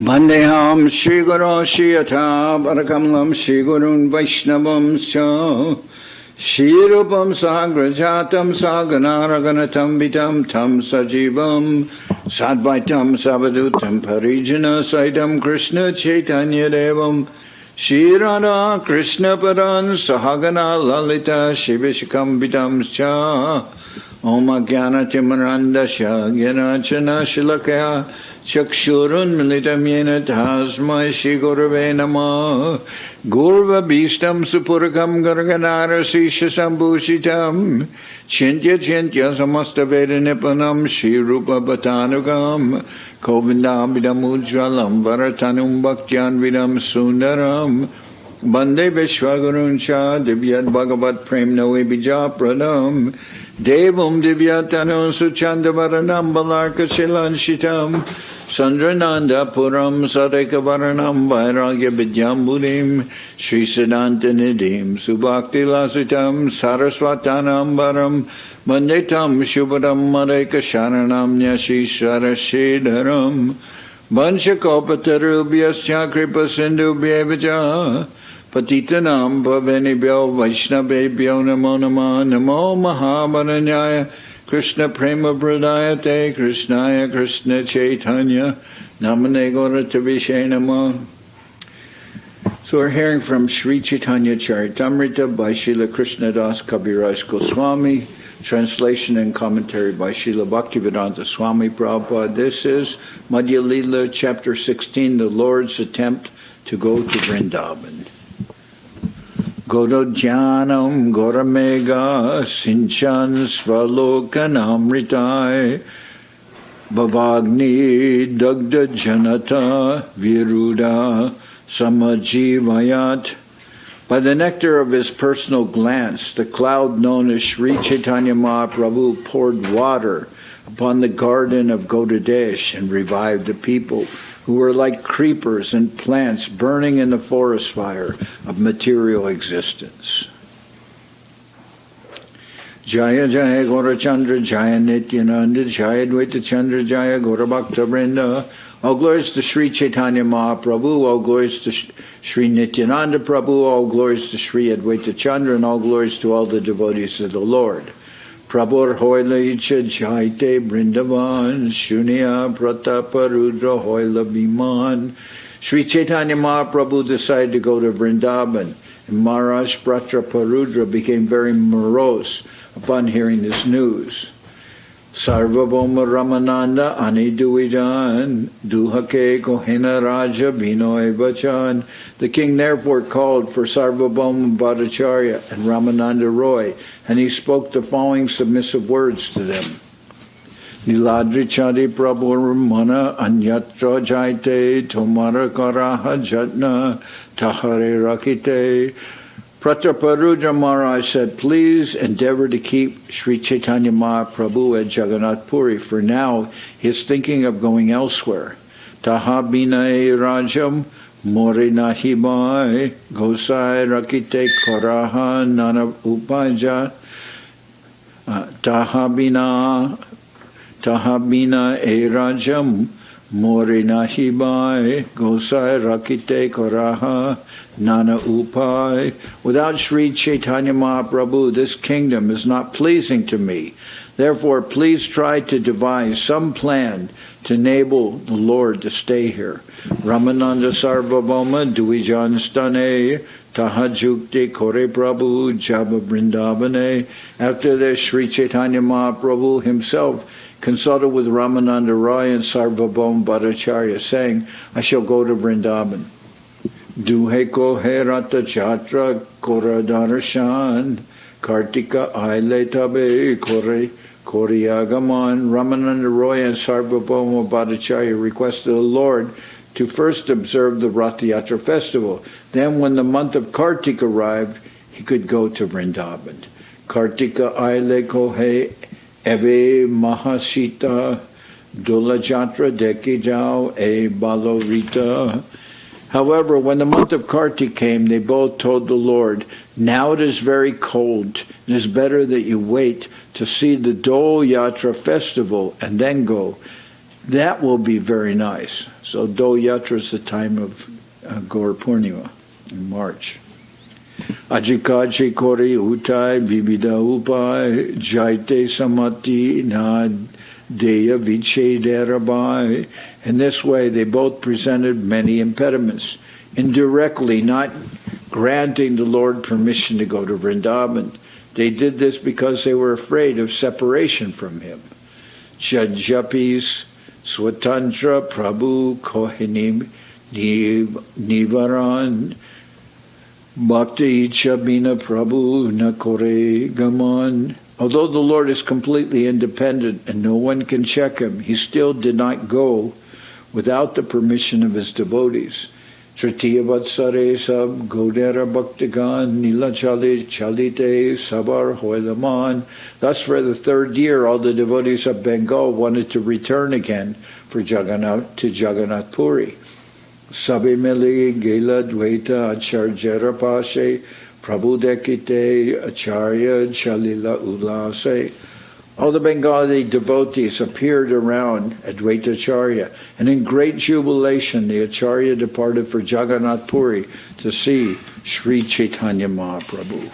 Vandeham Shri Guru Shri Yatha Parakamalam Shri Gurun Vaishnavam Scha Shri Rupam Sagrajatam Saganaraganatam Vitam Tam Sajivam Sadvaitam Savadutam Parijana Saitam Krishna Chaitanya Devam Shri Radha Krishna Paran Sahagana Lalita Shivishikam Vitam Scha Om Agyana Timarandasya Gyanachana Shilakaya Chakshurun Militam Yena Tasmai Shri Gurave Namah Gurva Bhistam Supurakam Garganara Sisha Sambhushitam Chintya Chintya Samasta Veda Nipanam Shri Rupa Bhatanugam Govindam Vidam Ujjalam Varatanum Bhaktyan Vidam Sundaram Bande Vishwagurun Cha Divyat Bhagavat Prem Noe Bija Pradam Devam Divyatano Suchandavaranam Balarka Shilanshitam Sandrananda Puram Sadeka Varanam Vairagya Vidyambudim Sri Siddhanta Nidhim Subhakti Lasitam Saraswatanam Varam Mandetam Shubhadam Madeka Sharanam Nyashi Sarashidharam Vanchakopatarubhyas Chakripa Sindhu Bhyevaja Patitanam Pavenibhyo Vaishnavebhyo Namo Namah Namo Mahabaranyaya Krishna Prema Pradayate Krishnaya Krishna Chaitanya Namane Gauratavishe Namah. So we're hearing from Sri Chaitanya Charitamrita by Srila Krishnadas Kaviraj Goswami, translation and commentary by Srila Bhaktivedanta Swami Prabhupada. This is Madhya-lila, chapter 16, the Lord's attempt to go to Vrindaban. Gododhyanam Goramega Sinchan Svalokanamritai Bhavagni Dagda Janata Viruda Samajivayat. By the nectar of his personal glance, the cloud known as Sri Chaitanya Mahaprabhu poured water upon the garden of Godadesh and revived the people who were like creepers and plants burning in the forest fire of material existence. Jaya Jaya Gaurachandra Jaya Nityananda Jaya Dvaita Chandra Jaya Gaurabhakta Vrinda. All glories to Sri Chaitanya Mahaprabhu, all glories to Sri Nityananda Prabhu, all glories to Sri Advaita Chandra, and all glories to all the devotees of the Lord. Prabhur hoila icha jaite Vrindavan, Shunya Prataparudra hoila biman. Sri Chaitanya Mahaprabhu decided to go to Vrindaban, and Maharaj Prataparudra became very morose upon hearing this news. Sarvabhauma Ramananda Ani Duijan, Duhake Kohena Raja Binoy Bachan. The king therefore called for Sarvabhauma Bhattacharya and Ramananda Ray, and he spoke the following submissive words to them. Niladri Chadi Prabhu Ramana Anyatra Jaite Tomara Karaha Jatna Tahare Rakite. Prataparudra Maharaj said, please endeavor to keep Sri Chaitanya Mahaprabhu at Jagannath Puri, for now he is thinking of going elsewhere. Taha binae rajam mori nahi bai gosai rakite koraha nana upaja. Taha bina e rajam mori nahi bai gosai rakite koraha Nana Upai. Without Sri Chaitanya Mahaprabhu, this kingdom is not pleasing to me. Therefore, please try to devise some plan to enable the Lord to stay here. Ramananda Sarvabhauma Duijan Stane Tahajukti Kore Prabhu Jaba Vrindavane. After this, Sri Chaitanya Mahaprabhu himself consulted with Ramananda Ray and Sarvabhauma Bhattacharya, saying, I shall go to Vrindaban. Duheko herata chatra kora darshan kartika aile tabe kore koryagaman. Ramananda Ray and Sarvabhauma Bhattacharya requested the Lord to first observe the Rath Yatra festival. Then when the month of Kartika arrived, he could go to Vrindaban. Kartika aile kohe eve mahasita dolajatra deki jao e balorita. However, when the month of Kartik came, they both told the Lord, now it is very cold. It is better that you wait to see the Dol Yatra festival and then go. That will be very nice. So Do Yatra is the time of Gaur Purnima in March. Ajikaji Kori Utai Bibida Upai Jaite Samati Na Deya Viche Derabai. In this way, they both presented many impediments, indirectly not granting the Lord permission to go to Vrindaban. They did this because they were afraid of separation from him. Jajapis Swatantra Prabhu Kohinim Nivaran Bhakti Chabina Prabhu Nakore Gaman. Although the Lord is completely independent and no one can check him, he still did not go without the permission of his devotees. Tritiya Vatsare Sab Godera Bhaktigan Nilachala Chalite Sabar Hoilaman. Thus, for the third year, all the devotees of Bengal wanted to return again to Jagannath Puri. Sabimili Gela Dvaita Acharya Pashe Prabhu Dekite Acharya Chalila Ulase. All the Bengali devotees appeared around Advaitacharya, and in great jubilation the Acharya departed for Jagannath Puri to see Sri Chaitanya Mahaprabhu.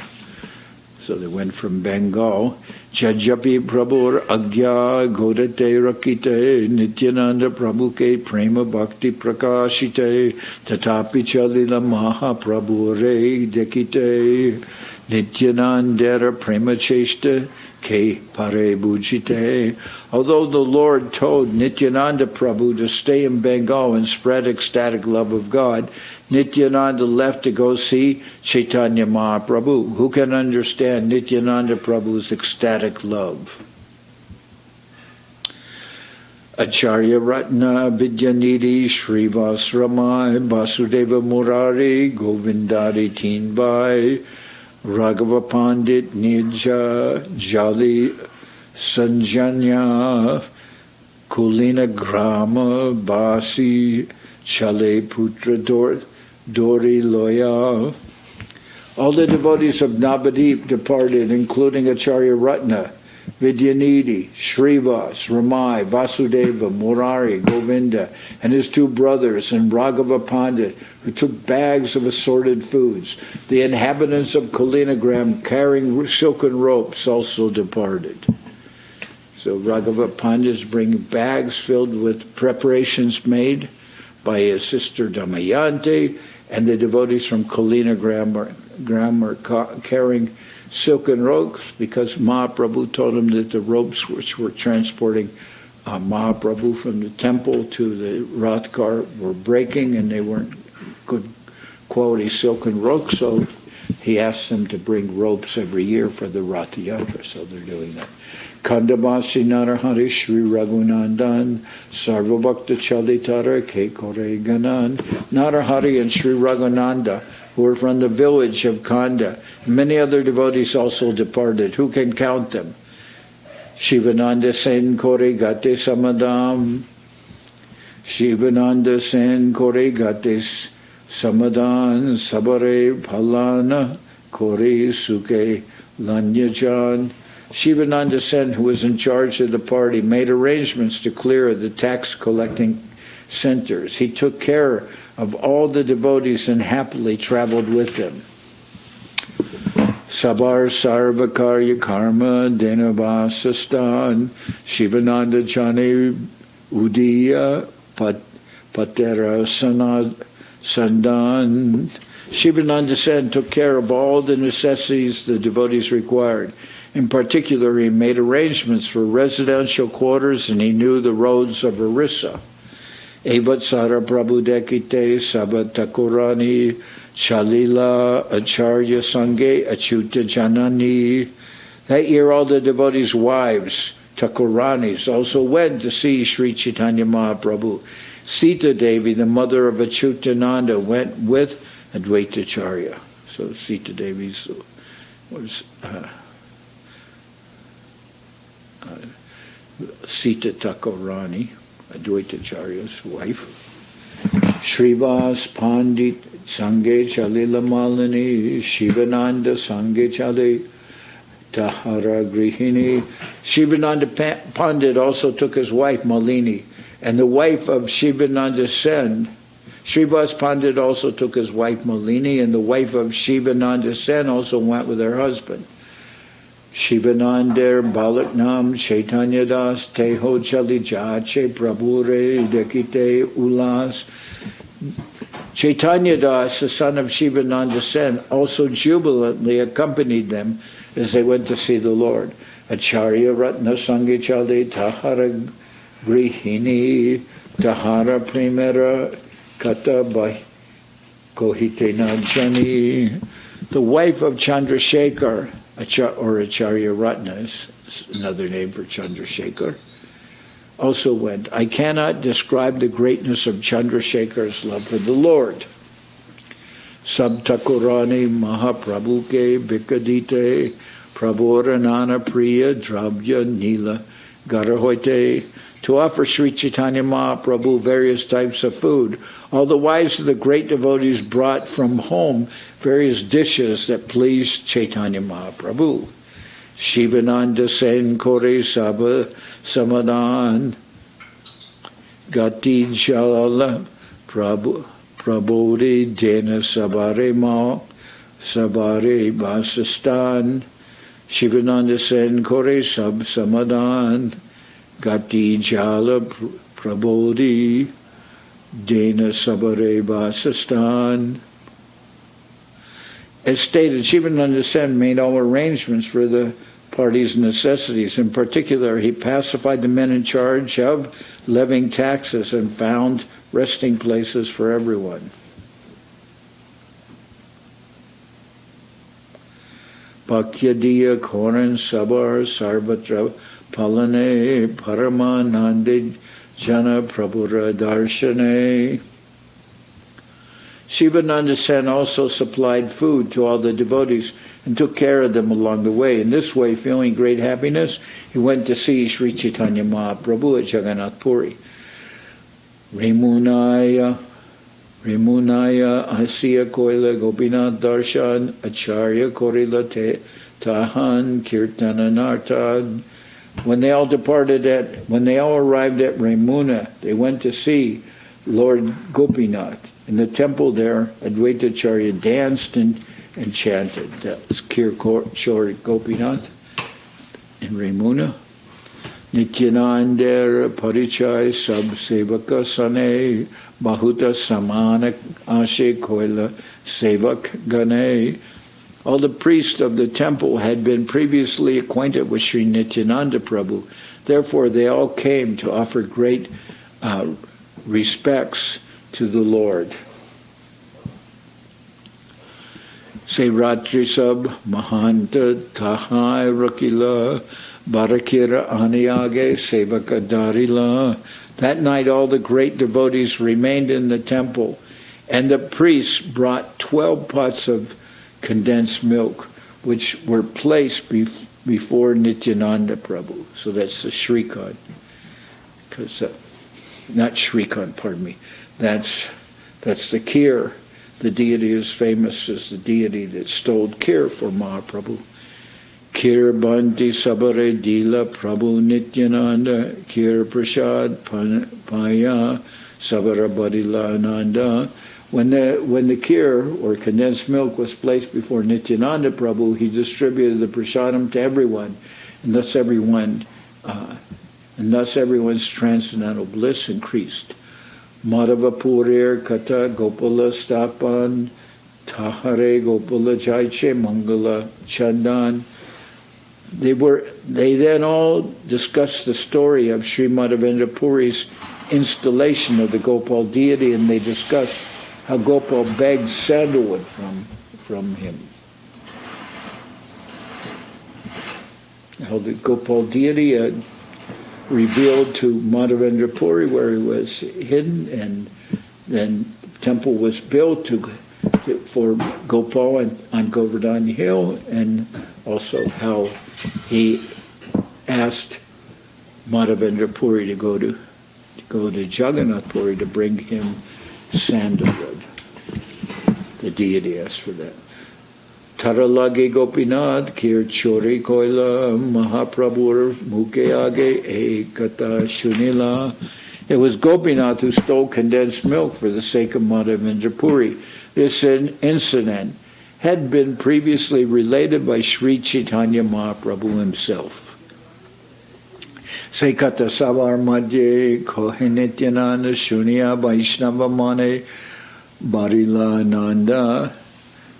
So they went from Bengal. Jajapi Prabhur Agya Godate Rakite Nityananda Prabhuke Prema Bhakti Prakashite Tatapi Chalila Mahaprabhu Re Dekite Nityanandera Prema Cheshta Ke Pare Bujite. Although the Lord told Nityananda Prabhu to stay in Bengal and spread ecstatic love of God, Nityananda left to go see Chaitanya Mahaprabhu. Who can understand Nityananda Prabhu's ecstatic love? Acharya Ratna Vidyanidhi Srivasramai Vasudeva Murari Govindari Teenbai Raghava Pandit Nija Jali Sanjanya Kulina Grama Basi Chale Putra Dori Loya. All the devotees of Navadip departed, including Acharya Ratna, Vidyanidhi, Srivas, Ramai, Vasudeva, Murari, Govinda, and his two brothers, and Raghava Pandit, who took bags of assorted foods. The inhabitants of Kalinagram, carrying silken ropes, also departed. So Raghava Pandits bring bags filled with preparations made by his sister Damayanti, and the devotees from Kalinagram are carrying silken ropes because Mahaprabhu told him that the ropes which were transporting Mahaprabhu from the temple to the Rath car were breaking and they weren't good quality silken ropes, so he asked them to bring ropes every year for the Rath Yatra, so they're doing that. Kandamasi Narahari Sri Raghunandan Sarvabhauma Chalitara Ke Kore Ganan. Narahari and Sri Raghunanda, who were from the village of Kanda. Many other devotees also departed. Who can count them? Shivananda Sen Kore Gate Samadam. Shivananda Sen Kore Gate Samadan Sabare Palana Kore Suke Lanyajan. Shivananda Sen, who was in charge of the party, made arrangements to clear the tax collecting centers. He took care of all the devotees and happily traveled with them. Sabar Sarvakarya Karma Denavasastan Shivananda Chane Udiya Patera Sandan. Shivananda Sen took care of all the necessities the devotees required. In particular, he made arrangements for residential quarters and he knew the roads of Orissa. Evatsara Prabhu Dekite Sabat Takurani Chalila Acharya Sange Achyuta Janani. That year all the devotees' wives, Takuranis, also went to see Sri Chaitanya Mahaprabhu. Sita Devi, the mother of Achyutananda, went with Advaitacharya. So Sita Devi was Sita Takurani, Advaitacharya's wife. Srivas Pandit Sange Chalila Malini Shivananda Sange Chali Tahara Grihini. Shivananda Pandit also took his wife Malini And the wife of Shivananda Sen, Srivas Pandit also took his wife Malini, and the wife of Shivananda Sen also went with her husband. Shivananda Balaknam Chaitanya Das Teho Chali Jache Prabhure Dekite Ulas. Chaitanya Das, the son of Shivananda Sen, also jubilantly accompanied them as they went to see the Lord. Acharya Ratna Sangi Chali Tahara Grihini Tahara Primera Kata Bhai Kohitena Jani. The wife of Chandrasekhar, or Acharya Ratna, is another name for Chandrasekhar, also went. I cannot describe the greatness of Chandrasekhar's love for the Lord. Sab Thakurani Mahaprabhu ke Bikadite Prabhuranana Priya Dravya Nila Garahoite, to offer Sri Chaitanya Mahaprabhu various types of food. All the wives of the great devotees brought from home various dishes that pleased Chaitanya Mahaprabhu. Shivananda Sen Kore Sabha Samadan Gati Jalala Prabodhi Dena Sabare Ma Sabare Basistan. Shivananda Sen Kore Sab Samadan Gati Jala Prabodhi Dena Sabare Basistan. As stated, Shivananda Sen made all arrangements for the party's necessities. In particular, he pacified the men in charge of levying taxes and found resting places for everyone. Bhakyadiya Koran Sabar Sarvatra Palane Paramanande Jana Prabhura Darshane. Shivananda Sen also supplied food to all the devotees and took care of them along the way. In this way, feeling great happiness, he went to see Sri Chaitanya Mahaprabhu at Jagannath Puri. Remunaya Asya Koila Gopinath Darshan Acharya Korila Tahan Kirtananartad. When they all arrived at Remuna, they went to see Lord Gopinath. In the temple there, Advaitacharya danced and chanted. That was Kir Chori Gopinath in Remuna. Nityananda Parichay Sab Sevaka Sane Bahuta Samana Ashe Koila Sevak Gane. All the priests of the temple had been previously acquainted with Sri Nityananda Prabhu. Therefore, they all came to offer great respects to the Lord. Say Ratri Sab Mahanta Tahai Rakila Barakira Aniyage Sevaka Darila. That night all the great devotees remained in the temple, and the priests brought 12 pots of condensed milk, which were placed before Nityananda Prabhu. So that's the Srikant. Not Srikant, pardon me. That's the Kir. The deity is famous as the deity that stole Kir for Mahaprabhu. Kir Banti Sabare Dila Prabhu Nityananda Kir Prasad Paya Sabara Badila Ananda. When the kir, or condensed milk, was placed before Nityananda Prabhu, he distributed the prasadam to everyone, and thus everyone's transcendental bliss increased. Madhava Purir Kata Gopala Stapan Tahare Gopala Jaiche Mangala Chandan. They then all discussed the story of Sri Madhavendra Puri's installation of the Gopal deity, and they discussed how Gopal begged sandalwood from him. How the Gopal deity had revealed to Madhavendra Puri where he was hidden, and then the temple was built for Gopal on Govardhan Hill, and also how he asked Madhavendra Puri to go to Jagannath Puri to bring him sandalwood. The deity asked for that. Taralage Gopinath Kir Chori Koila Mahaprabhur Muke Age Ekata Shunila. It was Gopinath who stole condensed milk for the sake of Madhavendra Puri. This incident had been previously related by Sri Chaitanya Mahaprabhu himself. Sekata Savar Madhye Kohenityananda Shunya Vaishnava Mane Barila Nanda.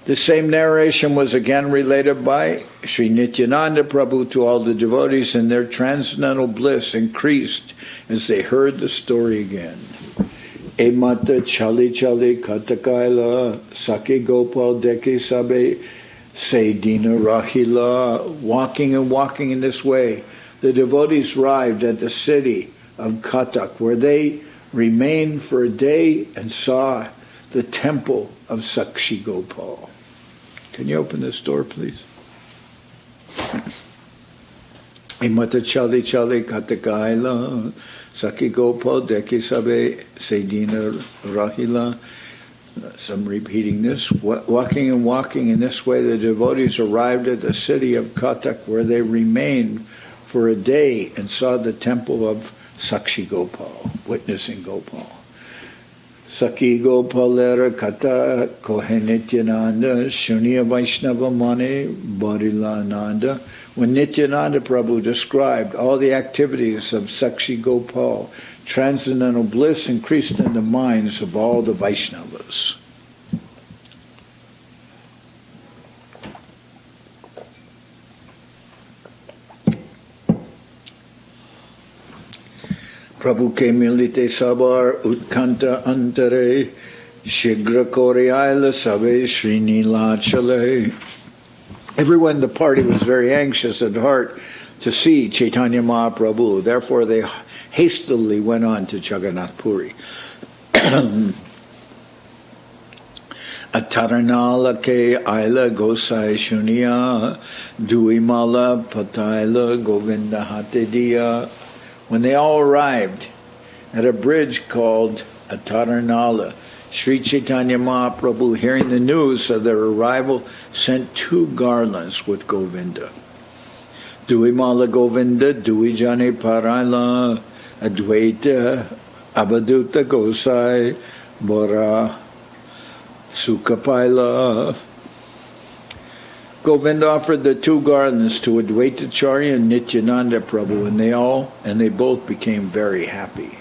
The same narration was again related by Sri Nityananda Prabhu to all the devotees, and their transcendental bliss increased as they heard the story again. Emata Chali Chali Katakaila Saki Gopal Deke Sabe Sedina Rahila. Walking and walking in this way, the devotees arrived at the city of Katak, where they remained for a day and saw the temple of Sakshi Gopal. Can you open this door, please? Imata Chali Chali Katakaila Saki Gopal Deki Sabe Sedina Rahila. Some repeating this. Walking and walking in this way, the devotees arrived at the city of Katak, where they remained for a day and saw the temple of Sakshi Gopal, witnessing Gopal. Saki Gopalera Kata Kohenityananda Shunya Vaishnava Mane Barilananda. When Nityananda Prabhu described all the activities of Sakshi Gopal, transcendental bliss increased in the minds of all the Vaishnavas. Prabhu ke milite sabar utkanta antare shigra koreaila sabe Sri Nilachala. Everyone in the party was very anxious at heart to see Chaitanya Mahaprabhu. Therefore, they hastily went on to Jagannath Puri. Ataranala ke aila gosai shunya duimala pataila govinda hatediya. When they all arrived at a bridge called Ataranala, Sri Chaitanya Mahaprabhu, hearing the news of their arrival, sent 2 garlands with Govinda. Duimala Govinda, Duijane Paraila, Advaita, Abaduta Gosai, Bora, Sukapaila. Govinda offered the 2 garlands to Advaitacharya and Nityananda Prabhu, and they both became very happy.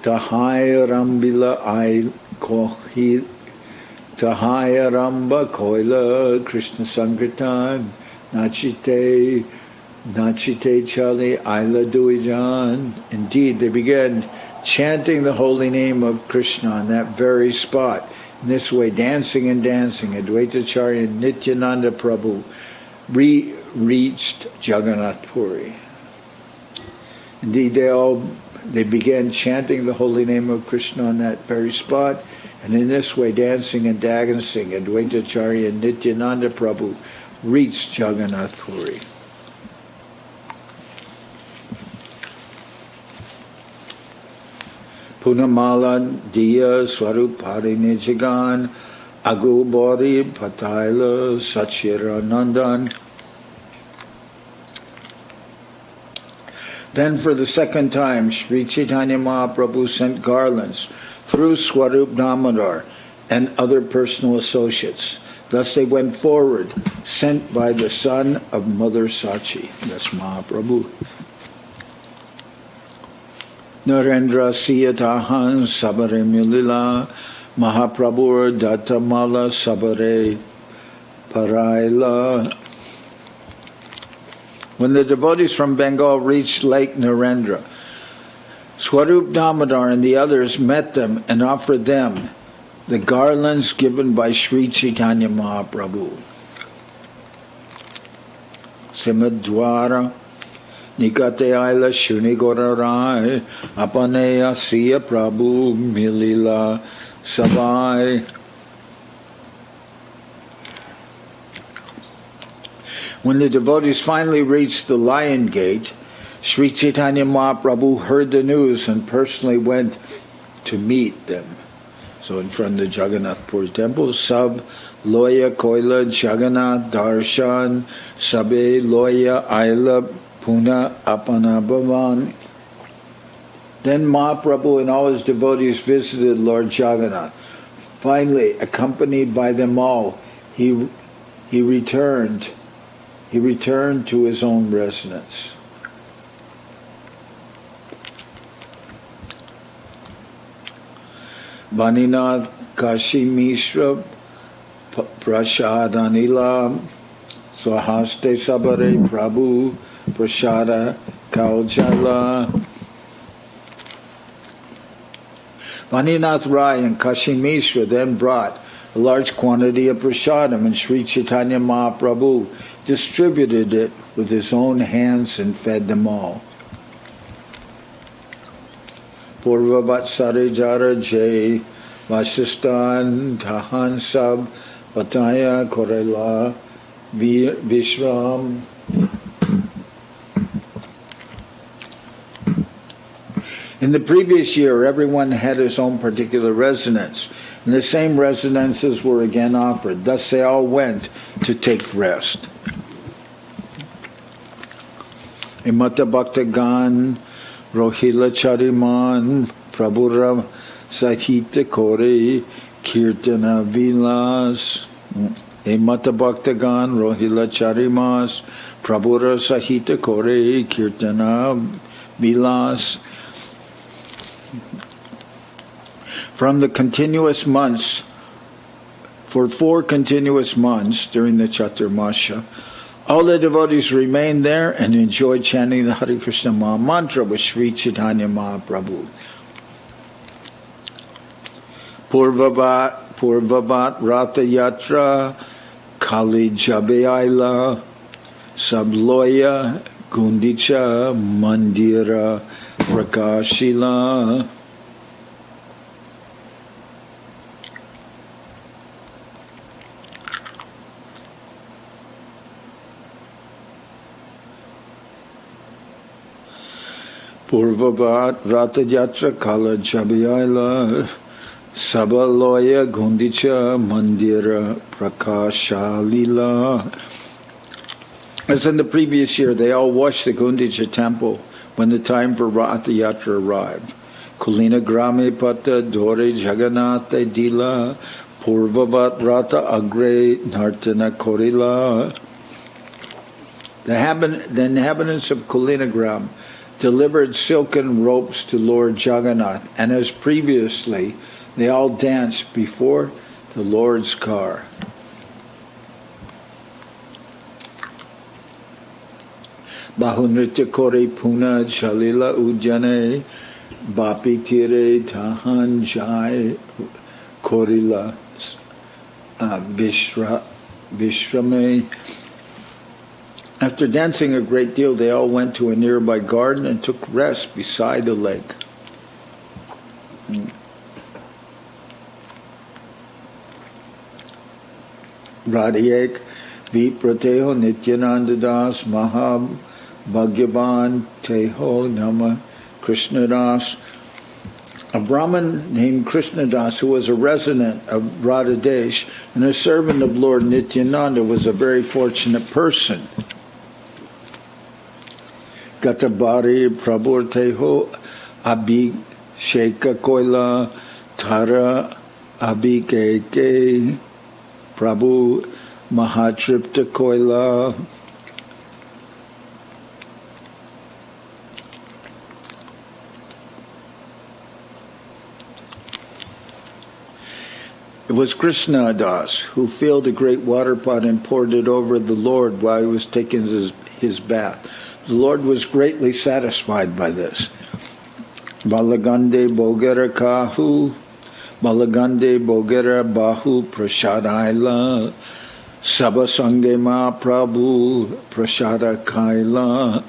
Tahaya Rambila Ai Kohi Tahaya Ramba Koila Krishna Sankirtan Nachite Chali Aila Duijan. Indeed, they began chanting the holy name of Krishna on that very spot. In this way, dancing and dancing, Advaitacharya and Nityananda Prabhu reached Jagannath Puri. Indeed, they began chanting the holy name of Krishna on that very spot, and in this way, dancing and dancing, Advaitacharya and Nityananda Prabhu reached Jagannath Puri. Punamala Diya Swarupari Nijagan Agu Bodhi Pataila Sachiranandan. Then for the second time, Sri Chaitanya Mahaprabhu sent garlands through Swarup Damodar and other personal associates. Thus they went forward, sent by the son of Mother Sachi, that's Mahaprabhu. Narendra Siyatahan Sabare Milila Mahaprabhu Datamala Sabare Paraila. When the devotees from Bengal reached Lake Narendra, Swarup Damodar and the others met them and offered them the garlands given by Sri Chaitanya Mahaprabhu. Simadwara Nikate Aila Shunigorarai Apaneya Siya Prabhu Milila Sabai. When the devotees finally reached the Lion Gate, Sri Chaitanya Mahaprabhu heard the news and personally went to meet them. So in front of the Jagannath Puri temple, Sab Loya Koila Jagannath Darshan Sabe Loya Aila Puna Apana Bhavan. Then Mahaprabhu and all his devotees visited Lord Jagannath. Finally, accompanied by them all, he returned to his own residence. Vaninath Kashi Mishra Prasadanila Swahaste Sabare Prabhu Prasada Kaujala. Vaninath Rai and Kashi Mishra then brought a large quantity of prasadam, and Sri Chaitanya Mahaprabhu distributed it with his own hands and fed them all. Purvavat Sarijara Jay Vasistan Tahan Sab Vataya Korela Vishram. In the previous year, everyone had his own particular residence, and the same residences were again offered. Thus they all went to take rest. Imata Bhaktagan Rohila Chariman Prabhura Sahita Kore Kirtana Vilas. Imata Bhaktagan Rohila Charimas Prabhura Sahita Kore Kirtana Vilas. From the continuous months, for 4 continuous months during the Chaturmasha, all the devotees remained there and enjoyed chanting the Hare Krishna Maha Mantra with Sri Chaitanya Mahaprabhu. Purvavat Rata Yatra Kali Jabeaila Sabloya Gundicha Mandira Prakashila. Purvavat Ratayatra Kala Jabiyaila Sabaloya Gundicha Mandira Prakashalila. As in the previous year, they all washed the Gundicha temple when the time for Ratayatra arrived. Kulina Grame Pata Dore Jagannatha Dila Purvavat Rata Agre Nartana Korila. The inhabitants of Kulinagram delivered silken ropes to Lord Jagannath, and as previously, they all danced before the Lord's car. Bahunritya Kore Puna Chalila Ujjane Bapi Tire Tahan Jai Korila Vishrame. After dancing a great deal, they all went to a nearby garden and took rest beside a lake. Radhayek Viprateho Nityananda Das Mahab Bhagyavan Teho Nama Krishnadas. A Brahmin named Krishnadas, who was a resident of Radhadesh and a servant of Lord Nityananda, was a very fortunate person. Gatabari Prabhurteho Abhisheka Koila Tara Abhikeke Prabhu Mahatripta Koila. It was Krishnadas who filled a great water pot and poured it over the Lord while he was taking his bath. The Lord was greatly satisfied by this. Balagande Bogera Kahu, Balagande Bogera Bahu Prashadaila, Sabasange Mahaprabhu Prashada Kaila.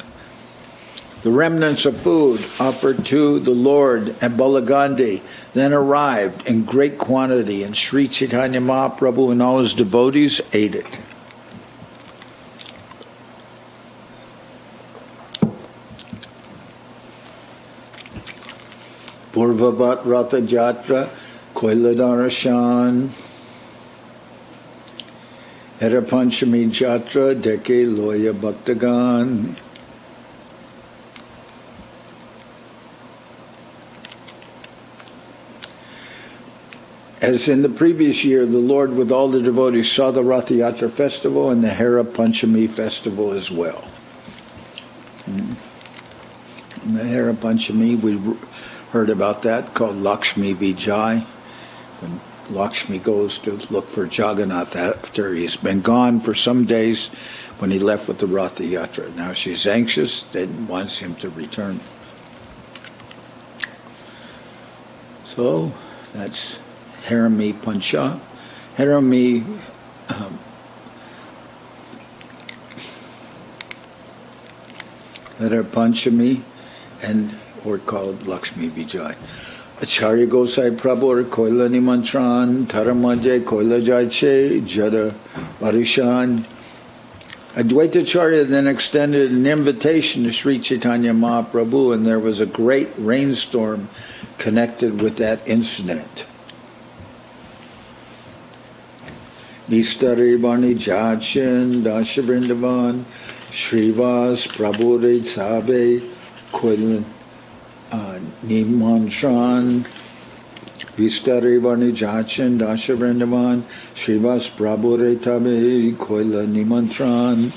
The remnants of food offered to the Lord at Balagande then arrived in great quantity, and Sri Chaitanya Mahaprabhu and all his devotees ate it. Purvavat Rata Jatra Koiladarashan Hera Panchami Jatra Deke Loya Bhaktagan. As in the previous year, the Lord with all the devotees saw the Rath Yatra festival and the Hera Panchami festival as well. And the Hera Panchami, we heard about that, called Lakshmi Vijay, when Lakshmi goes to look for Jagannath after he's been gone for some days when he left with the Rath Yatra. Now she's anxious and wants him to return. So that's Harami Pancha. Harami that are Panchami, and or called Lakshmi Vijay. Acharya Gosai Prabhu Koila Nimantran Taramajay Koila Jaiche Jada Varishan. Advaitacharya then extended an invitation to Sri Chaitanya Mahaprabhu, and there was a great rainstorm connected with that incident. Nistari Barni Jachin Dasha Vrindaban Srivas Prabhu Re Sabe Koilan Nimantran Vistari Varni Jachin Dasha Vrindavan Srivas Prabhu Re Tabe Koila Nimantran.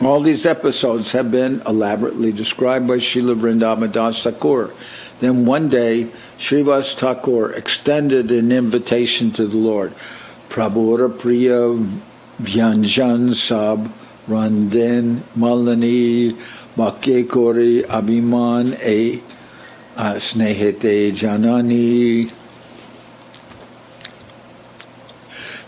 All these episodes have been elaborately described by Srila Vrindavan Das Thakur. Then one day, Srivas Thakur extended an invitation to the Lord. Prabhura Priya Vyanjan Sab Randen Malani Bhakti Kori Abhiman E Snehete Janani.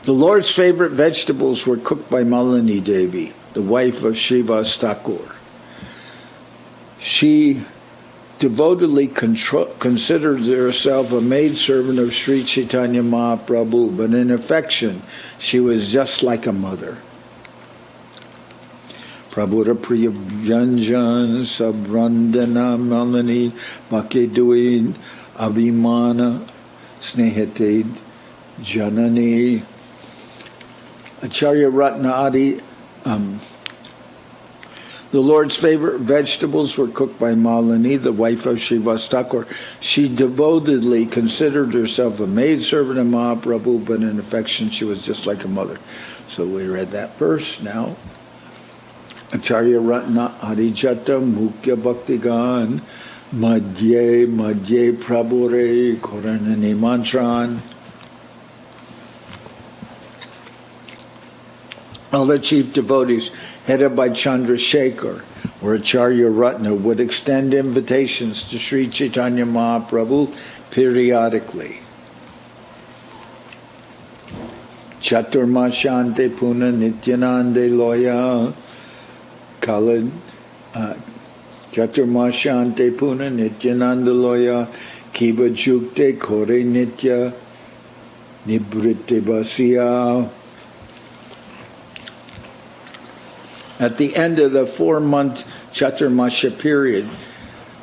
The Lord's favorite vegetables were cooked by Malani Devi, the wife of Srivas Thakur. She devotedly considered herself a maidservant of Sri Chaitanya Mahaprabhu, but in affection she was just like a mother. Prabhupada Priya Vyanjan Sabrandana Malani Bhakeduin Abhimana Snehate Janani. Acharya Ratna Adi. The Lord's favorite vegetables were cooked by Malani, the wife of Srivas Thakur. She devotedly considered herself a maidservant of Mahaprabhu, but in affection she was just like a mother. So we read that verse now. Acharya Ratna Adijata Mukhya Bhaktigan Madhye Prabhure Koranani Mantran. All the chief devotees, headed by Chandrasekhar or Acharya Ratna, would extend invitations to Sri Chaitanya Mahaprabhu periodically. Chaturmashante Puna Nityanande Loya Kalad Chaturmashante Puna Nityananda Loya Kiba Jukte Kore Nitya Nibritte Basya. At the end of the 4-month Chaturmasya period,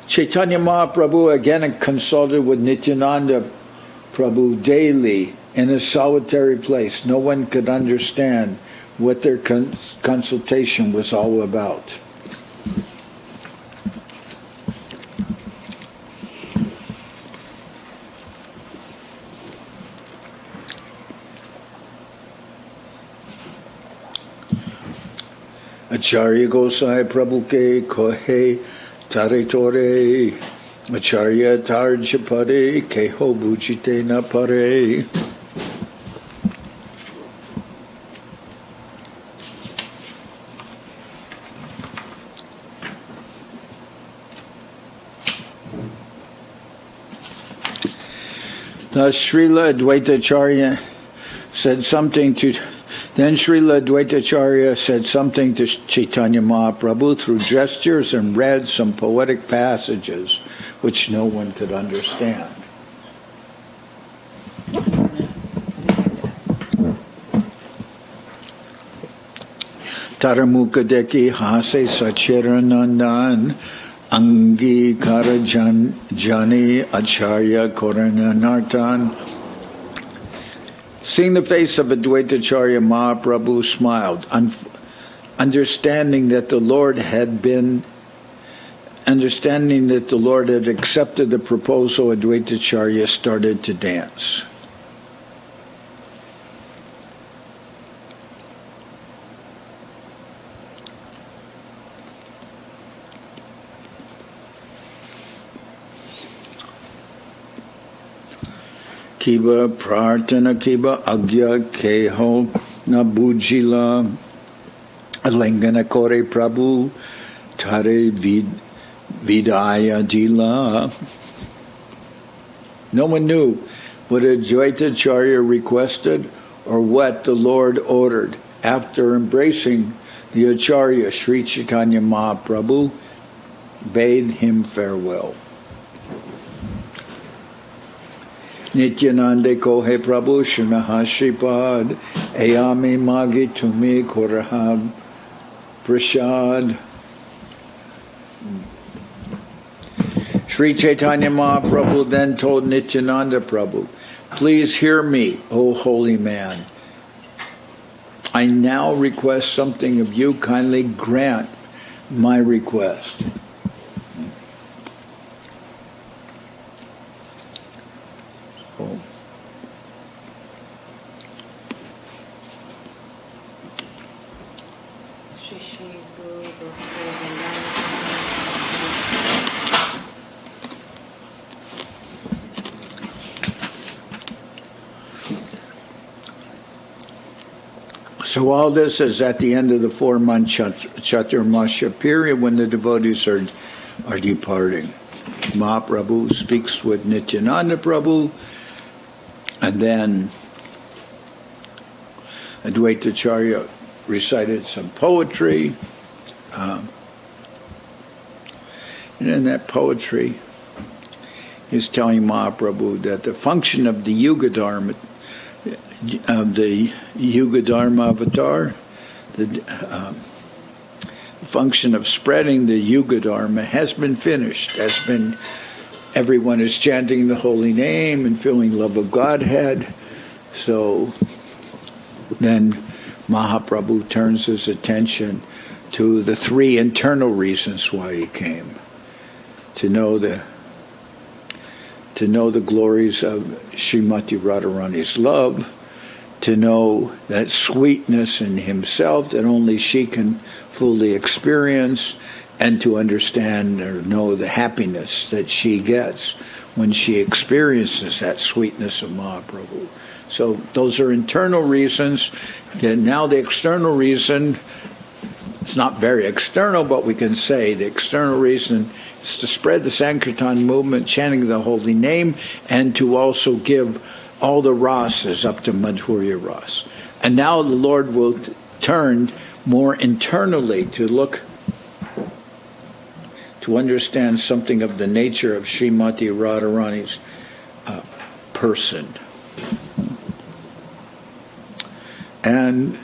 Chaitanya Mahaprabhu again consulted with Nityananda Prabhu daily in a solitary place. No one could understand what their consultation was all about. Acharya Gosai Prabhu ke kohe taritore Acharya tarjapare keho bujite na pare. Thus Srila Advaitacharya said something to Then Srila Advaitacharya said something to Chaitanya Mahaprabhu through gestures and read some poetic passages which no one could understand. Taramukha deki hase sachiranandan angi karajani acharya korananartan. Seeing the face of Advaitacharya, Mahaprabhu smiled, understanding that the Lord had been Understanding that the Lord had accepted the proposal, Advaitacharya started to dance. Kiba prarthana kiba agya keho na bujila lengana kore prabhu tare vidaya jila. No one knew what Advaitacharya requested or what the Lord ordered. After embracing the Acharya, Sri Chaitanya Mahaprabhu bade him farewell. Nityanande kohe Prabhu Shunaha Sripad Ayami Magi Tumi Korahab Prashad. Sri Chaitanya Mahaprabhu then told Nityananda Prabhu, please hear me, O holy man. I now request something of you. Kindly grant my request. So all this is at the end of the 4-month Chaturmasya period when the devotees are departing. Mahaprabhu speaks with Nityananda Prabhu, and then Advaitacharya recited some poetry. And in that poetry, he's telling Mahaprabhu that the function of the Yuga Dharma, avatar, the function of spreading the Yuga Dharma has been finished. Everyone is chanting the holy name and feeling love of Godhead. So then Mahaprabhu turns his attention to the 3 internal reasons why he came: to know the glories of Srimati Radharani's love, to know that sweetness in himself that only she can fully experience, and to understand or know the happiness that she gets when she experiences that sweetness of Mahaprabhu. So those are internal reasons. And now the external reason, it's not very external, but we can say the external reason is to spread the Sankirtan movement, chanting the holy name, and to also give all the rasas up to Madhurya Ras. And now the Lord will turn more internally to look, to understand something of the nature of Srimati Radharani's person. And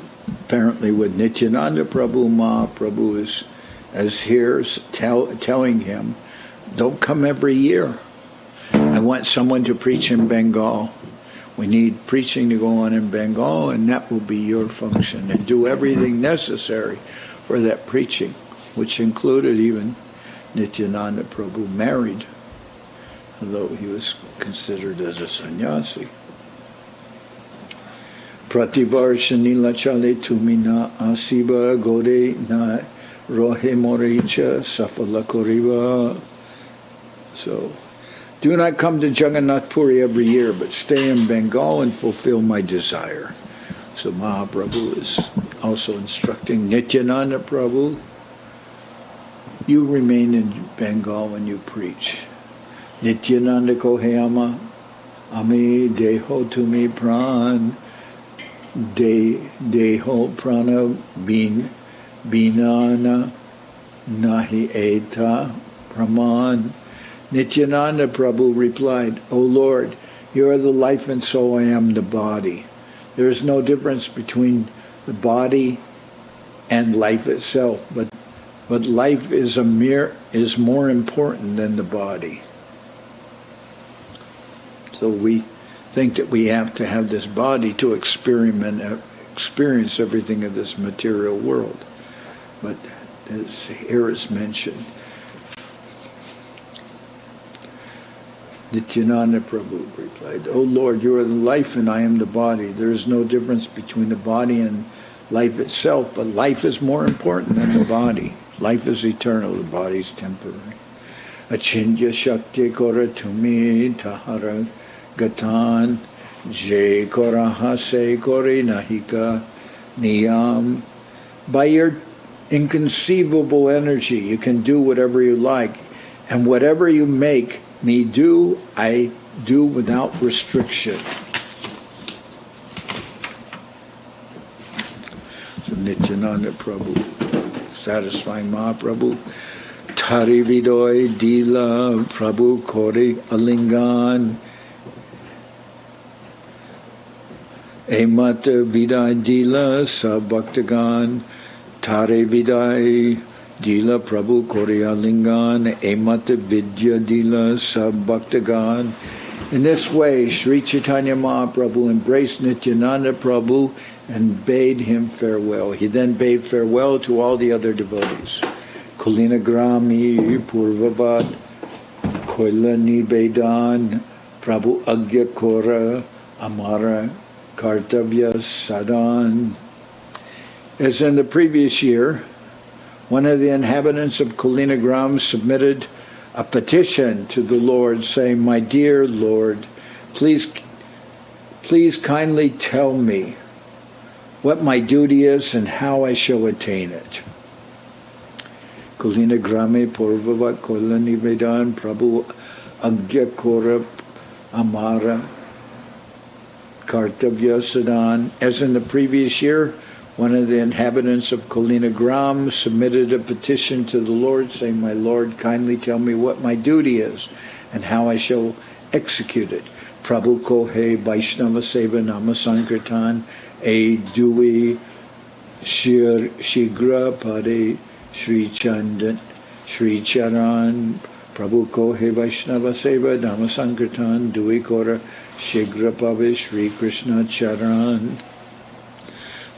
apparently with Nityananda Prabhu, Mahaprabhu is, as here, telling him, don't come every year. I want someone to preach in Bengal. We need preaching to go on in Bengal, and that will be your function. And do everything necessary for that preaching, which included even Nityananda Prabhu married, although he was considered as a sannyasi. Prativarsha Nilachala tumina asiba gode na rohe moricha safala koriva. So, do not come to Jagannath Puri every year, but stay in Bengal and fulfill my desire. So Mahaprabhu is also instructing Nityananda Prabhu, you remain in Bengal and you preach. Nityananda koheyama ami deho tumi pran deho prana binana nahi eta praman. Nityananda Prabhu replied, O Lord, you are the life and soul, I am the body. There is no difference between the body and life itself, but life is more important than the body. So we think that we have to have this body to experience everything of this material world. But as here is mentioned, Nityananda Prabhu replied, O Lord, you are the life and I am the body. There is no difference between the body and life itself, but life is more important than the body. Life is eternal, the body is temporary. Achindya Shakti Kora Tumi Tahara Gatan Jay Koraha Se Kori Nahika Niyam. By your inconceivable energy, you can do whatever you like, and whatever you make me do, I do without restriction. So Nityananda Prabhu, satisfying Mahaprabhu, Tari Vidoy Dila Prabhu Kori Alingan, Emata Vidai Dila Sabhaktagan, Tare Vidai Dila Prabhu Koryalingan, Emata Vidya Dila Sabhaktagan. In this way, Sri Chaitanya Mahaprabhu embraced Nityananda Prabhu and bade him farewell. He then bade farewell to all the other devotees. Kulina Grami Purvavat Koila Nibedan Prabhu Agya Kora Amara Kartavya Sadan. As in the previous year, one of the inhabitants of Kulinagram submitted a petition to the Lord saying, My dear Lord, please kindly tell me what my duty is and how I shall attain it. Kulinagrame Purvavat Kolani Vedan Prabhu Agya Kora Amara Kartavya Sadan. As in the previous year, one of the inhabitants of Kulinagram submitted a petition to the Lord, saying, My Lord, kindly tell me what my duty is and how I shall execute it. Prabhu Kohe Vaishnava Seva Nama Sankirtan A Dui Shigra Pade Sri Chandan Sri Charan Prabhu Kohe Vaishnava Seva Nama Sankirtan Dui Kora Shigra Pave Sri Krishna Charan.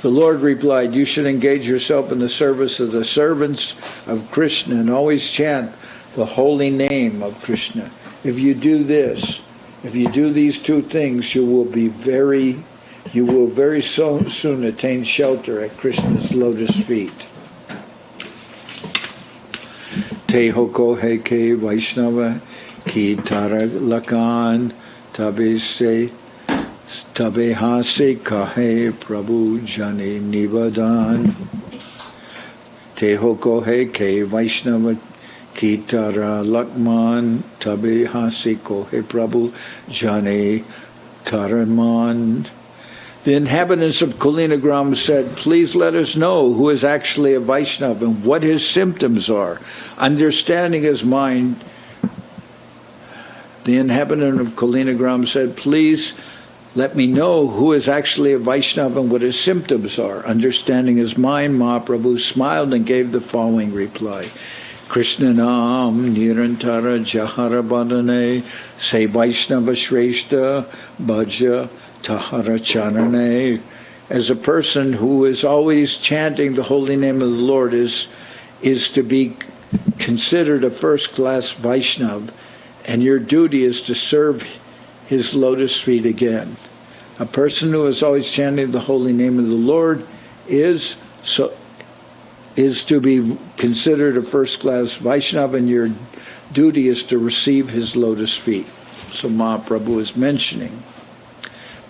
The Lord replied, You should engage yourself in the service of the servants of Krishna and always chant the holy name of Krishna. If you do this, if you do these two things, you will very soon attain shelter at Krishna's lotus feet. Te hoko heke Vaishnava ki tara lakan tabe se Tabe hase kahe Prabhu jane nivadan. Te hoko he ke Vaishnava kitara lakman. Tabe hase kohe Prabhu jane taraman. The inhabitants of Kulinagram said, Please let us know who is actually a Vaishnava and what his symptoms are. Understanding his mind, the inhabitant of Kulinagram said, Please let me know who is actually a Vaishnava and what his symptoms are. Understanding his mind, Mahaprabhu smiled and gave the following reply. Krishna Nam Nirantara Jahara Badane Se Vaishnava Shreshta Bhaja Tahara Charane. As a person who is always chanting the holy name of the Lord is to be considered a first-class Vaishnava, and your duty is to serve his lotus feet again. A person who is always chanting the holy name of the Lord is to be considered a first-class Vaishnava, and your duty is to receive his lotus feet. So Mahaprabhu is mentioning.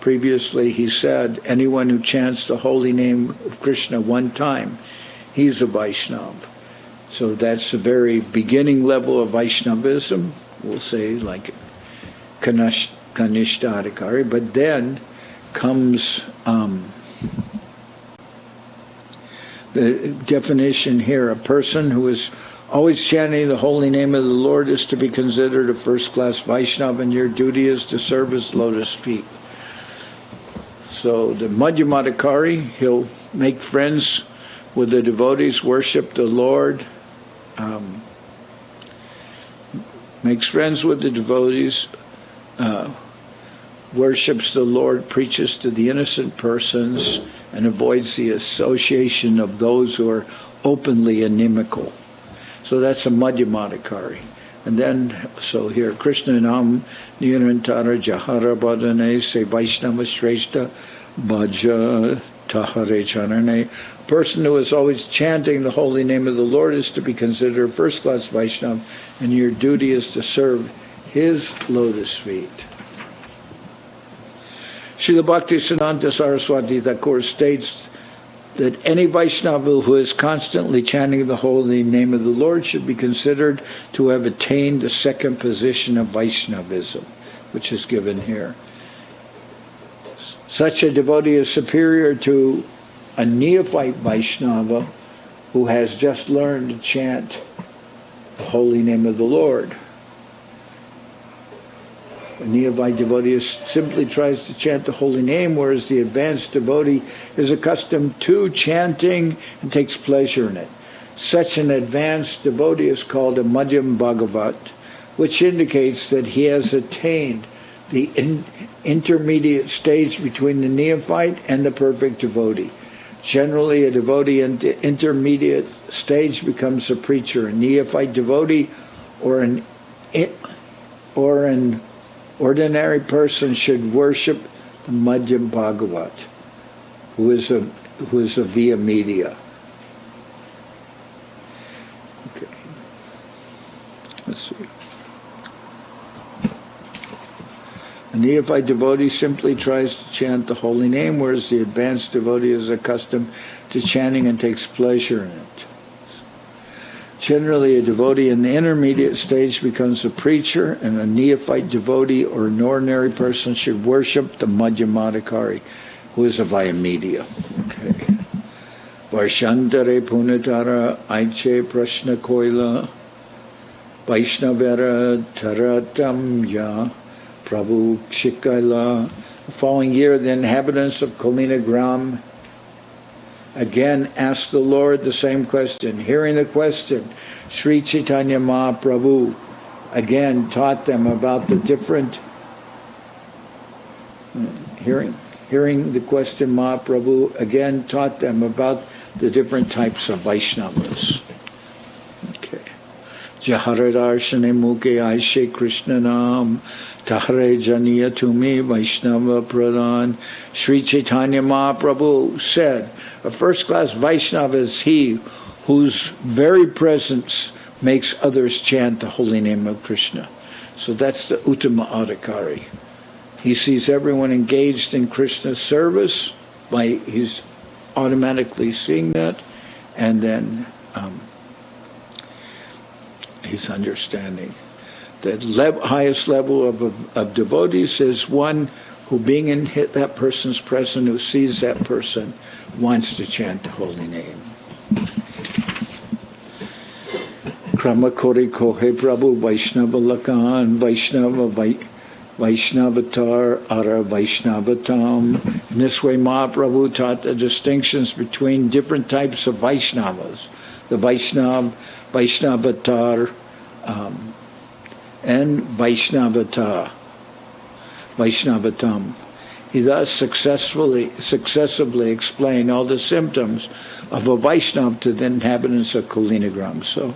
Previously he said, anyone who chants the holy name of Krishna one time, he's a Vaishnava. So that's the very beginning level of Vaishnavism, we'll say, like Kanishtadikari, but then comes the definition here. A person who is always chanting the holy name of the Lord is to be considered a first-class Vaishnava, and your duty is to serve his lotus feet. So the Madhya-lila, he'll make friends with the devotees, worship the Lord, makes friends with the devotees, worships the Lord, preaches to the innocent persons, and avoids the association of those who are openly inimical. So that's a Madhya-lila. And then, so here, Krishna Nam Nirantara Jahara Badane Se Vaishnava Shrestha Bhaja Tahare Charane. A person who is always chanting the holy name of the Lord is to be considered a first-class Vaishnava, and your duty is to serve his lotus feet. Srila Bhakti Siddhanta Saraswati Thakur states that any Vaishnava who is constantly chanting the holy name of the Lord should be considered to have attained the second position of Vaishnavism, which is given here. Such a devotee is superior to a neophyte Vaishnava who has just learned to chant the holy name of the Lord. A neophyte devotee simply tries to chant the holy name, whereas the advanced devotee is accustomed to chanting and takes pleasure in it. Such an advanced devotee is called a Madhyam Bhagavat, which indicates that he has attained the intermediate stage between the neophyte and the perfect devotee. Generally, a devotee in the intermediate stage becomes a preacher. A neophyte devotee or an ordinary person should worship the Madhyam Bhagavat, who is a via media. Okay. Let's see. A neophyte devotee simply tries to chant the holy name, whereas the advanced devotee is accustomed to chanting and takes pleasure in it. Generally, a devotee in the intermediate stage becomes a preacher, and a neophyte devotee or an ordinary person should worship the Madhyamadikari, who is a via media. Okay. Varshantare Punatara Aiche Prashna Koila Vaishnavera Taratamya Prabhu Shikaila. The following year, the inhabitants of Kalinagram again asked the Lord the same question. Hearing the question, Sri Chaitanya Mahaprabhu again taught them about the different. Hearing the question, Mahaprabhu again taught them about the different types of Vaishnavas. Okay. Jaharadarsane Mukhe Aishe Krishna Nam Tahare Janiya Tumi Vaishnava Pradhan. Sri Chaitanya Mahaprabhu said, a first-class Vaishnava is he whose very presence makes others chant the holy name of Krishna. So that's the Uttama Adhikari. He sees everyone engaged in Krishna's service, he's automatically seeing that, and then he's understanding. The highest level of devotees is one who, being in that person's presence, who sees that person, wants to chant the holy name. Krama Kori Kohe Prabhu Vaishnava Lakan Vaishnavatar Ara Vaishnavatam. In this way, Mahaprabhu taught the distinctions between different types of Vaishnavas, the Vaishnavatar, and Vaishnavatam. He thus successively explained all the symptoms of a Vaishnava to the inhabitants of Kalinagram. So,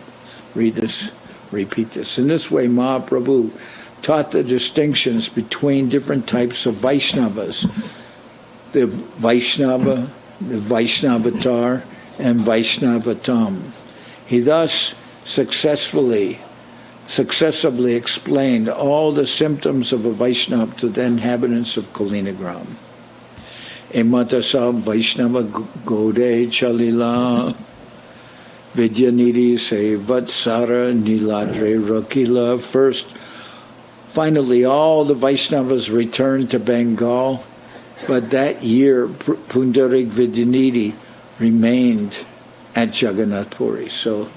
read this, repeat this. In this way, Mahaprabhu taught the distinctions between different types of Vaishnavas, the Vaishnava, the Vaishnavatar, and Vaishnavatam. He thus successively explained all the symptoms of a Vaishnava to the inhabitants of Kalinagram. Ematasa Vaishnava Gode Chalila Vidyanidhi Se Vatsara Niladre Rakila. Finally, all the Vaishnavas returned to Bengal, but that year Pundarik Vidyanidhi remained at Jagannath Puri. So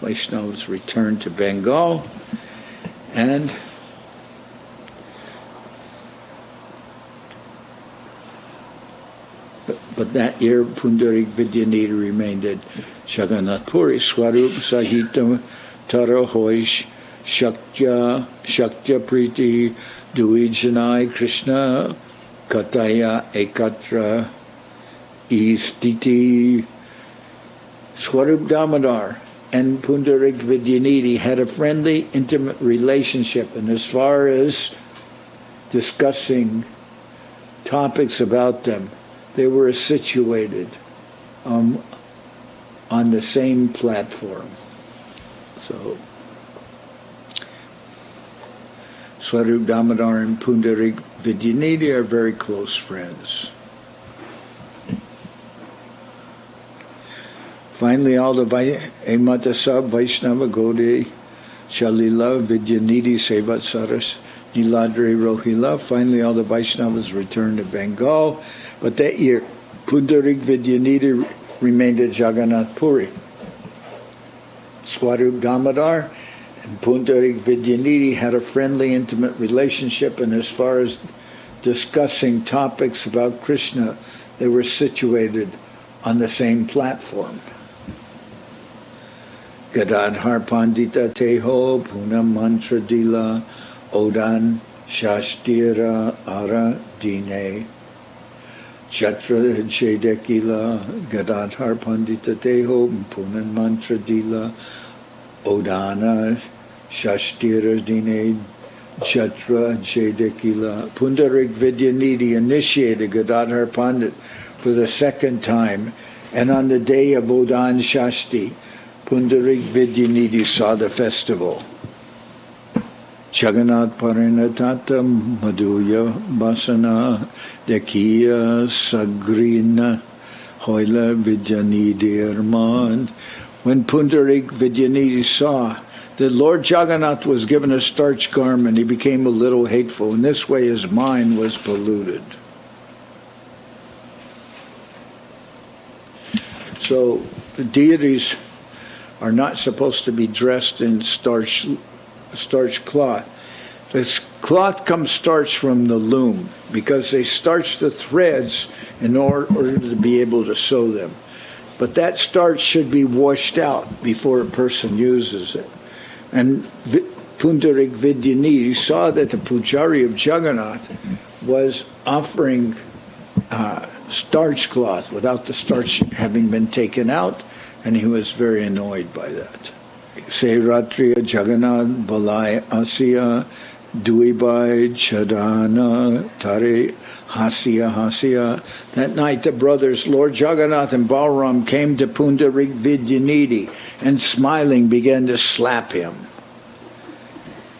Vaishnavas returned to Bengal, but that year Pundarik Vidyanidhi remained at Jagannath Puri. Swarup Sahita Tara Hoish Shaktya Priti Duijanai Krishna Kataya Ekatra Istiti. Swarup Damodar and Pundarik Vidyanidhi had a friendly, intimate relationship, and as far as discussing topics about them, they were situated on the same platform. So, Swarup Damodar and Pundarik Vidyanidhi are very close friends. Finally, all the Emata Sab, Vaishnava, Gaudiya, Shalila, Vidyanidhi, Seva, Saras, Niladri, Rohila. Finally, all the Vaishnavas returned to Bengal. But that year, Pundarik Vidyanidhi remained at Jagannath Puri. Swarup Damodar and Pundarik Vidyanidhi had a friendly, intimate relationship, and as far as discussing topics about Krishna, they were situated on the same platform. Gadadhar Pandita Teho, Puna Mantra-dila, Odan Shastira Ara Dine, Chatra Chedekila, Gadadhar Pandita Teho, Puna Mantra-dila, Odana Shastira Dine, Chatra Chedekila. Pundarik Vidyanidhi initiated Gadadhar Pandit for the second time, and on the day of Odan Shasti, Pundarik Vidyanidhi saw the festival. Jagannath Parinatata Madhuya Basana Dekiya Sagrina Hoila Vidyanidhi Arman. When Pundarik Vidyanidhi saw that Lord Jagannath was given a starched garment, he became a little hateful. In this way his mind was polluted. So the deities are not supposed to be dressed in starched cloth. This cloth comes starched from the loom because they starch the threads in order to be able to sew them. But that starch should be washed out before a person uses it. And Pundarik Vidyanidhi saw that the Pujari of Jagannath was offering starch cloth without the starch having been taken out, and he was very annoyed by that. Se Ratriya Jagannath Balai Asya Duibai Chadana Tare Hasya Hasya. That night the brothers, Lord Jagannath and Balaram, came to Pundarik Vidyanidhi and smiling began to slap him.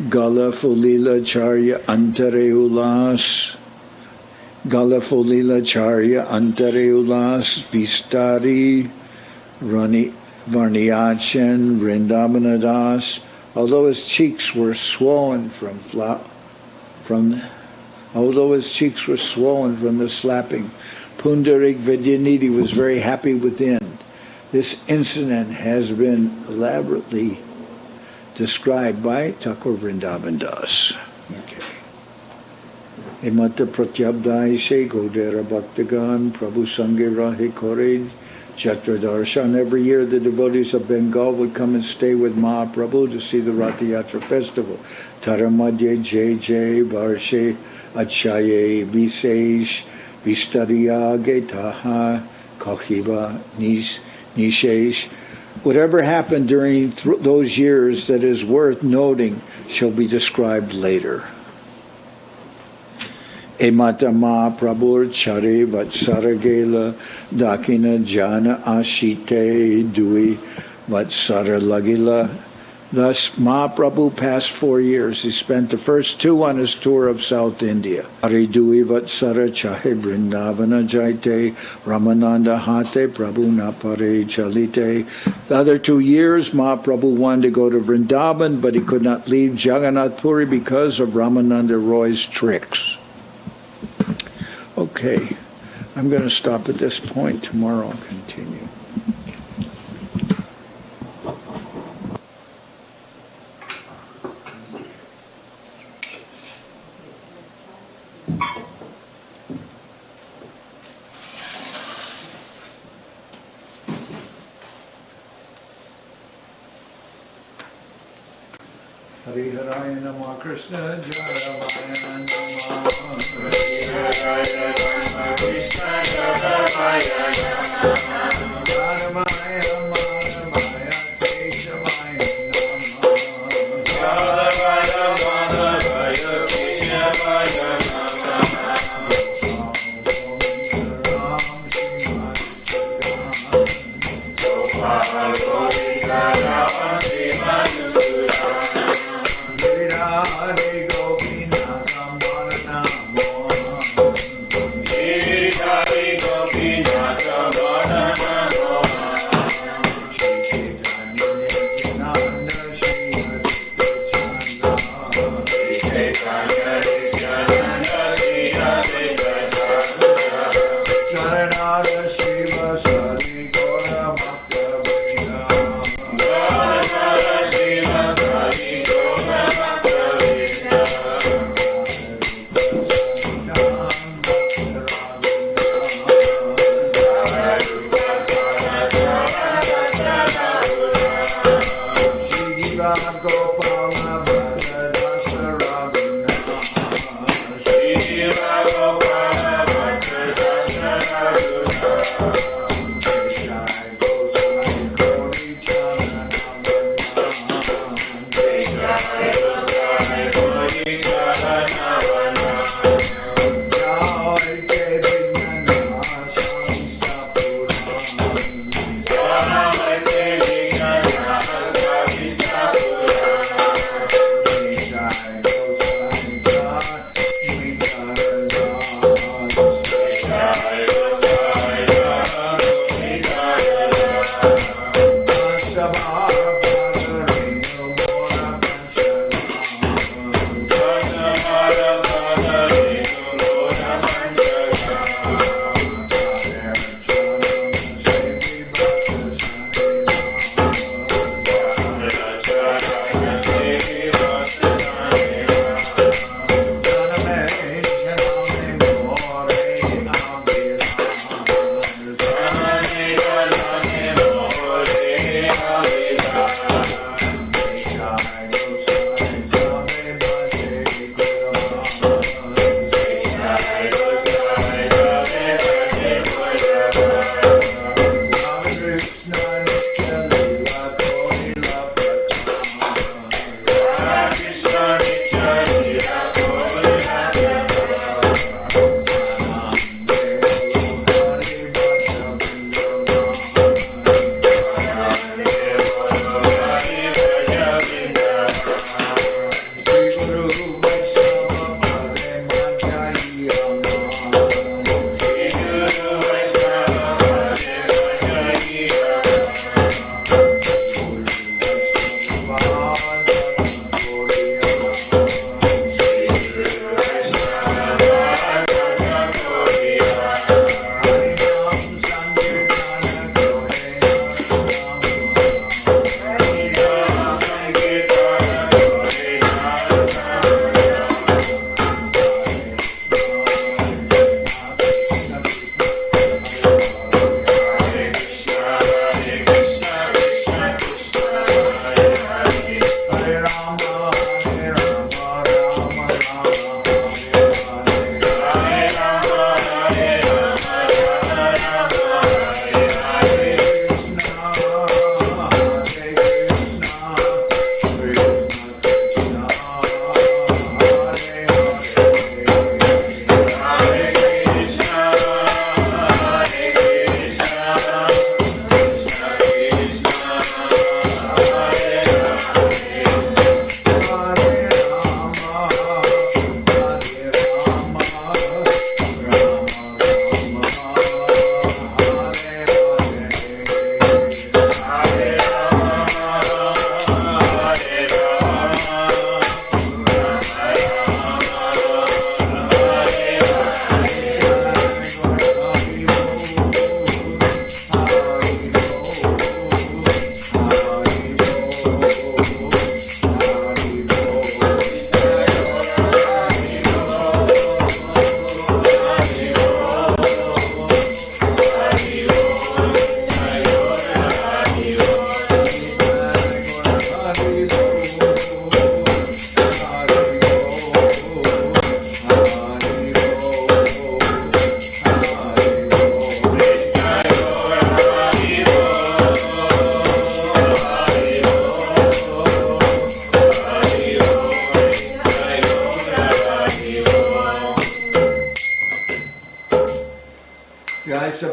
Gala Fulila Charya Antare Ulas, Gala Fulila Charya Antare Ulas Vistari Rani Varniyachan Vrindabanadas. Although his cheeks were swollen from the slapping, Pundarik Vidyanidhi was very happy within. This incident has been elaborately described by Thakur Vrindaban Das. Okay. Emata Pratyabdai Se Godera Bhaktagan Prabhu Sange Rahe Kore Chatra Darshan. Every year the devotees of Bengal would come and stay with Mahaprabhu to see the Ratha Yatra festival. Taramadye Jai Jai Varshe Achaye Visesh Vistadiyage Taha Kahiva Nishesh. Whatever happened during those years that is worth noting shall be described later. Emata Mahaprabhu Chare Vatsaragela Dakina Jana Ashite Dui Vatsara Lagila. Thus, Mahaprabhu passed 4 years. He spent the first 2 on his tour of South India. Aridui Vatsara Chahe Vrindavana Jaite Ramananda Hate Prabhu Napare Chalite. The other 2 years, Mahaprabhu wanted to go to Vrindaban, but he could not leave Jagannath Puri because of Ramananda Roy's tricks. Okay, I'm going to stop at this point. Tomorrow I'll continue. Hari Haraya Namah Krishna Jaya Maya Namah Hari Haraya Namah Krishna Jaya Maya Namah Maya Maya Maya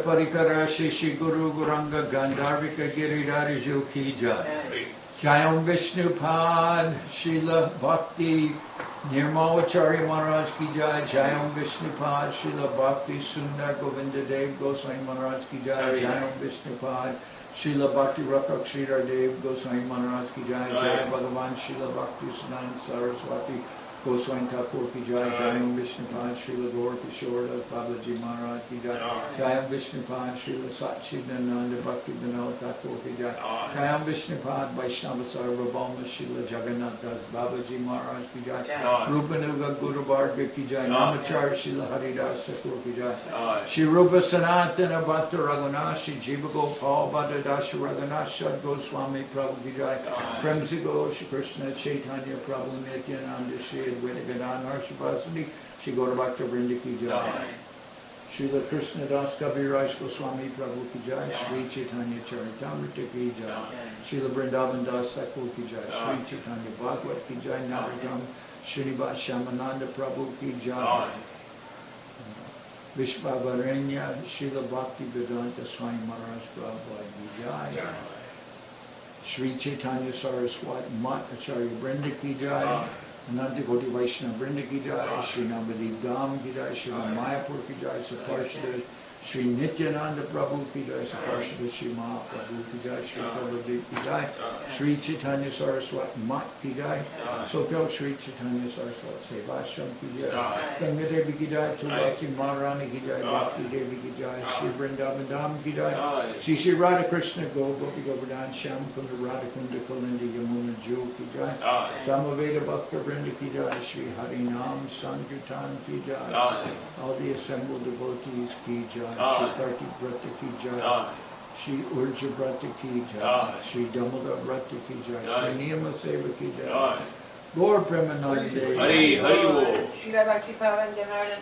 Parikara Shishi Guru Guranga Gandharvika Giridhari Ki Jai. Jayam Vishnupad, Srila Bhakti Nirmalacharya Maharaj ki jai, Jayam Vishnupad, Srila Bhakti Sundar Govinda Dev Goswami Maharaj ki jai, Jayam Vishnupad, Srila Bhakti Rakak Sridhar Dev Goswami Maharaj ki jai, Jai Bhagavan Srila Bhakti Siddhanta Saraswati Goswami Thakur ki jai, Jayam Vishnupad, Srila Gaur Kishore Das Babaji Maharaj ki jai, Jayam Vishnupad, Srila Satchidananda Bhakti Vinod Thakur ki jai, Jayam Vishnupad, Vaishnava Sarvabhauma, Srila Jagannath Das Babaji Maharaj ki jai, Rupa Nuga Guru Bhargava ki jai, Namacharya Srila Haridas Thakur ki jai, Shri Rupa Sanatana Bhatta Raghunath, Shri Jiva Gopal Bhatta Dasha Raghunath, Shad Goswami Prabhu ki jai, Premsi Go Shri Krishna Chaitanya Prabhu Nityananda Shri Gadadhar Pandit, Shri Bhattacharya ki jai, Srila Krishnadas Kaviraj Goswami Prabhu ki jai, Sri Chaitanya Charitamrita ki jai, Srila Vrindaban Das Thakur ki jai, Sri Chaitanya Bhagavat ki jai, Janardan Srinivas Shamananda Prabhu ki jai, Vishvavarenya Srila Bhakti Vedanta Swami Maharaj Prabhu ki jai, Sri Chaitanya Saraswat Bhattacharya Vrinda ki jai, Ananta Koti Vaishnava Vrinda ki jai, Sri Navadip Dham ki jai, Sri Mayapur ki jai, Saparshada Sri Nityananda Prabhu ki jai, Saparshada Sri Mahaprabhu ki jai, Sri Kaviraj ki jai, Sri Chaitanya Saraswat Mat ki jai, Soquel Sri Chaitanya Saraswat Seva Ashram ki jai, Ganga Devi ki jai, Tulasi Maharani ki jai, Bhakti Devi ki jai, Sri Vrindaban Dham ki jai, Sri Radha Krishna Gopi Govardhan Shyam Kunda Radha Kunda Kalindi Yamuna Ju ki jai, Samaveda Bhakta Vrinda ki jai, Sri Harinam Sankirtan ki jai, all the assembled devotees ki jai, Sri Kartik Vrata ki jai, Sri Urja Vrata ki jai, Sri Damodar Vrata ki jai, Sri Niyama Seva ki jai, Gaur Premanande, Hari Hari Bol. Shri Bhakti Pavan Janardan.